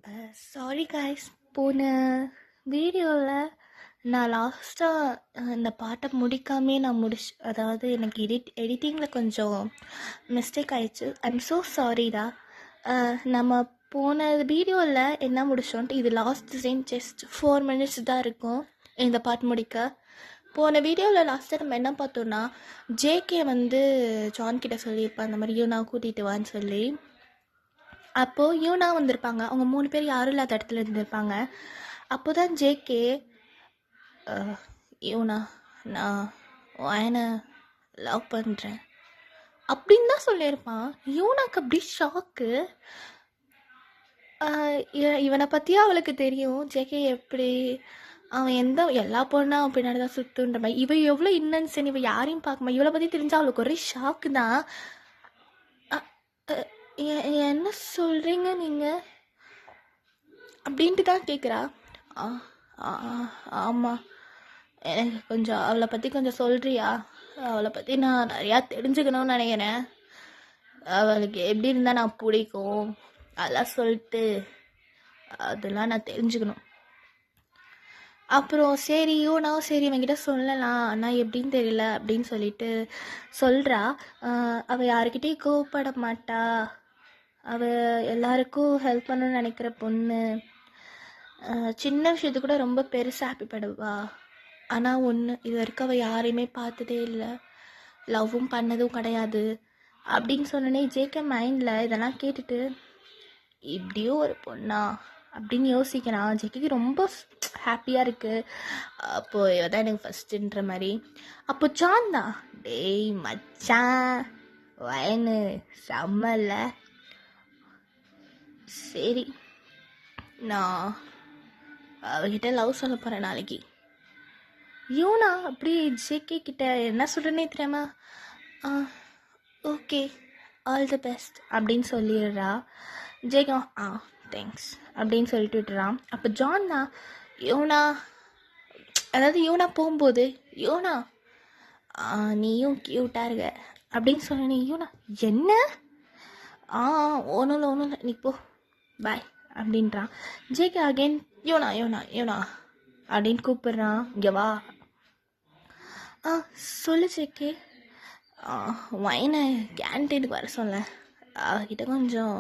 Sorry guys, போன வீடியோவில் நான் லாஸ்ட்டாக இந்த பாட்டை முடிக்காமே நான் அதாவது எனக்கு எடிட்டிங்கில் கொஞ்சம் மிஸ்டேக் ஆயிடுச்சு. ஐம் ஸோ சாரிடா. நம்ம போன வீடியோவில் என்ன முடிச்சோன்ட்டு இது லாஸ்ட் சீன் ஜஸ்ட் 4 minutes தான் இருக்கும் இந்த பாட்டு முடிக்க. போன வீடியோவில் லாஸ்ட்டாக நம்ம என்ன பார்த்தோன்னா, ஜேகே வந்து ஜான் கிட்ட சொல்லியிருப்பேன் அந்த மாதிரி நான் கூட்டிகிட்டு வான்னு சொல்லி. அப்போது யூனா வந்திருப்பாங்க, அவங்க 3 பேர் யாரும் இல்லாத இடத்துல இருந்திருப்பாங்க. அப்போ தான் ஜேகே யூனா நான் வாயனை லவ் பண்ணுறேன் அப்படின்னு தான் சொல்லியிருப்பான். யூனாக்கு அப்படி ஷாக்கு. இவனை பற்றியும் அவளுக்கு தெரியும், ஜேகே எப்படி அவன் எல்லா பொண்ணும் அவன் பின்னாடி தான் சுற்றுன்ற மாதிரி. இவன் எவ்வளோ இன்னன்சன், இவன் யாரையும் பார்க்கமா, இவளை பற்றி தெரிஞ்சால் அவளுக்கு ஒரே ஷாக்கு தான். என்ன சொல்கிறீங்க நீங்கள் அப்படின்ட்டு தான் கேட்குறா. ஆமாம், எனக்கு கொஞ்சம் அவளை பற்றி கொஞ்சம் சொல்கிறியா? அவளை பற்றி நான் நிறையா தெரிஞ்சுக்கணும்னு நினைக்கிறேன். அவளுக்கு எப்படி இருந்தால் நான் பிடிக்கும் அதெல்லாம் சொல்லிட்டு அதெல்லாம் நான் தெரிஞ்சுக்கணும். அப்புறம் சரி யூனாவும் சரி இவங்கிட்ட சொல்லலாம், ஆனால் எப்படின்னு தெரியல அப்படின்னு சொல்லிட்டு சொல்கிறா. அவள் யாருக்கிட்டேயும் கோவப்பட மாட்டா, அவள் எல்லாருக்கும் ஹெல்ப் பண்ணணும்னு நினைக்கிற பொண்ணு. சின்ன விஷயத்துக்கு கூட ரொம்ப பெருசாக ஹாப்பிப்படுவா. ஆனால் ஒன்று, இது வரைக்கும் அவள் யாரையுமே பார்த்ததே இல்லை, லவ்வும் பண்ணதும் கிடையாது அப்படின்னு சொன்னோன்னே ஜேகே மைண்டில் இதெல்லாம் கேட்டுட்டு இப்படியும் ஒரு பொண்ணா அப்படின்னு யோசிக்கிறான். ஜேகேக்கு ரொம்ப ஹாப்பியாக இருக்குது. அப்போது இவ தான் எனக்கு ஃபஸ்ட்டுன்ற மாதிரி. அப்போ ஜான் தான், டேய் மச்சான் வயனு செம்மல்ல, சரி நான் அவகிட்ட லவ் சொல்ல போகிறேன் நாளைக்கு. யூனா அப்படி ஜேகே கிட்ட என்ன சொல்கிறேன்னே தெரியாமா, ஓகே ஆல் தி பெஸ்ட் அப்படின்னு சொல்லிடுறா. ஜேகே தேங்க்ஸ் அப்படின்னு சொல்லிட்டு விட்டுறான். அப்போ ஜான் தான், யூனா அதாவது யூனா போகும்போது யூனா நீயும் க்யூட்டாக இருக்க அப்படின்னு சொன்னேன். யூனா என்ன ஒன்றும் இல்லை நீ போ பாய் அப்படின்றான். ஜேகே அகெயின் யூனா யூனா யூனா அப்படின்னு கூப்பிடுறான். இங்கே வா. சொல்லு ஜேகே. வைனை கேன்டீனுக்கு வர சொல்ல, அவகிட்ட கொஞ்சம்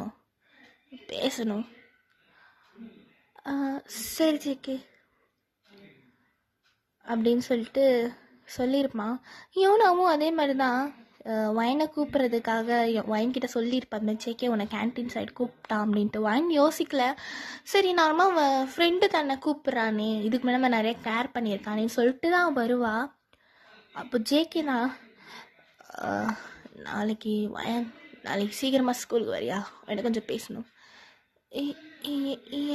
பேசணும். சரி ஜேகே அப்படின்னு சொல்லிட்டு சொல்லியிருப்பான். யூனாவும் அதே மாதிரி தான் வைனை கூப்பிட்றதுக்காக வைன்கிட்ட சொல்லியிருப்பாங்க, ஜேகே உன்னை கேன்டீன் சைடு கூப்பிட்டான் அப்படின்ட்டு. வைன் யோசிக்கல, சரி நார்மலாக ஃப்ரெண்டு தன்னை கூப்பிட்றானே, இதுக்கு மேலே நம்ம நிறைய கேர் பண்ணியிருக்கானேன்னு சொல்லிட்டு தான் வருவா. அப்போ ஜேகே தான், நாளைக்கு சீக்கிரமாக ஸ்கூலுக்கு வரியா, எனக்கு கொஞ்சம் பேசணும்.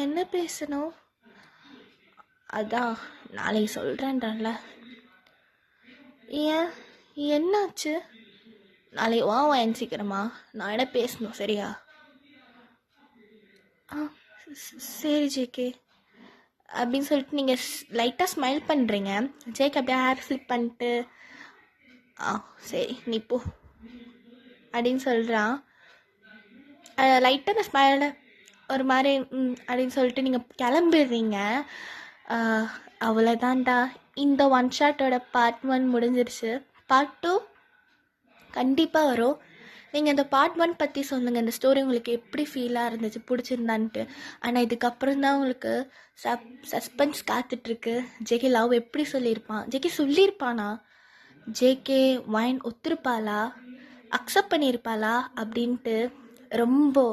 என்ன பேசணும்? அதான் நாளைக்கு சொல்கிறேன்றல. ஏன் என்னாச்சு? நாளைக்கு வாயன் சீக்கிரமா, நான் என்ன பேசணும் சரியா? சரி ஜேகே அப்படின்னு சொல்லிட்டு நீங்கள் லைட்டாக ஸ்மைல் பண்ணுறீங்க. ஜேகே அப்படியே ஹேர் ஃபிளிப் பண்ணிட்டு சரி நீ போ அப்படின்னு சொல்கிறான். லைட்டாக அந்த ஸ்மைல ஒரு மாதிரி அப்படின்னு சொல்லிட்டு நீங்கள் கிளம்பிடுறீங்க. அவ்வளோதான்டா, இந்த ஒன் ஷாட்டோட பார்ட் 1 முடிஞ்சிருச்சு. பார்ட் 2 கண்டிப்பாக வரும். நீங்கள் இந்த பார்ட் 1 பற்றி சொல்லுங்கள், இந்த ஸ்டோரி உங்களுக்கு எப்படி ஃபீலாக இருந்துச்சு, பிடிச்சிருந்தான்ட்டு. ஆனால் இதுக்கப்புறம் தான் உங்களுக்கு சஸ்பென்ஸ் காத்துட்ருக்கு. ஜேகே லவ் எப்படி சொல்லியிருப்பான், ஜேகே சொல்லியிருப்பானா, ஜேகே வைன் ஒத்துருப்பாளா, அக்செப்ட் பண்ணியிருப்பாளா அப்படின்ட்டு ரொம்ப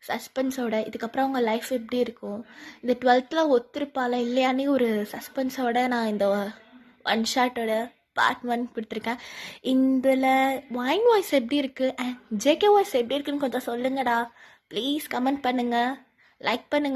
சஸ்பென்ஸோட. இதுக்கப்புறம் அவங்க லைஃப் எப்படி இருக்கும், இந்த 12th ஒத்துருப்பாளா இல்லையானே ஒரு சஸ்பென்ஸோட நான் இந்த ஒன் ஷாட்டோட பார்ட் 1 கொடுத்துருக்கேன். இதில் வைன் வாய்ஸ் எப்படி இருக்குது அண்ட் ஜேகே வாய்ஸ் எப்படி இருக்குன்னு கொஞ்சம் சொல்லுங்கடா ப்ளீஸ். கமெண்ட் பண்ணுங்கள், லைக் பண்ணுங்கள்.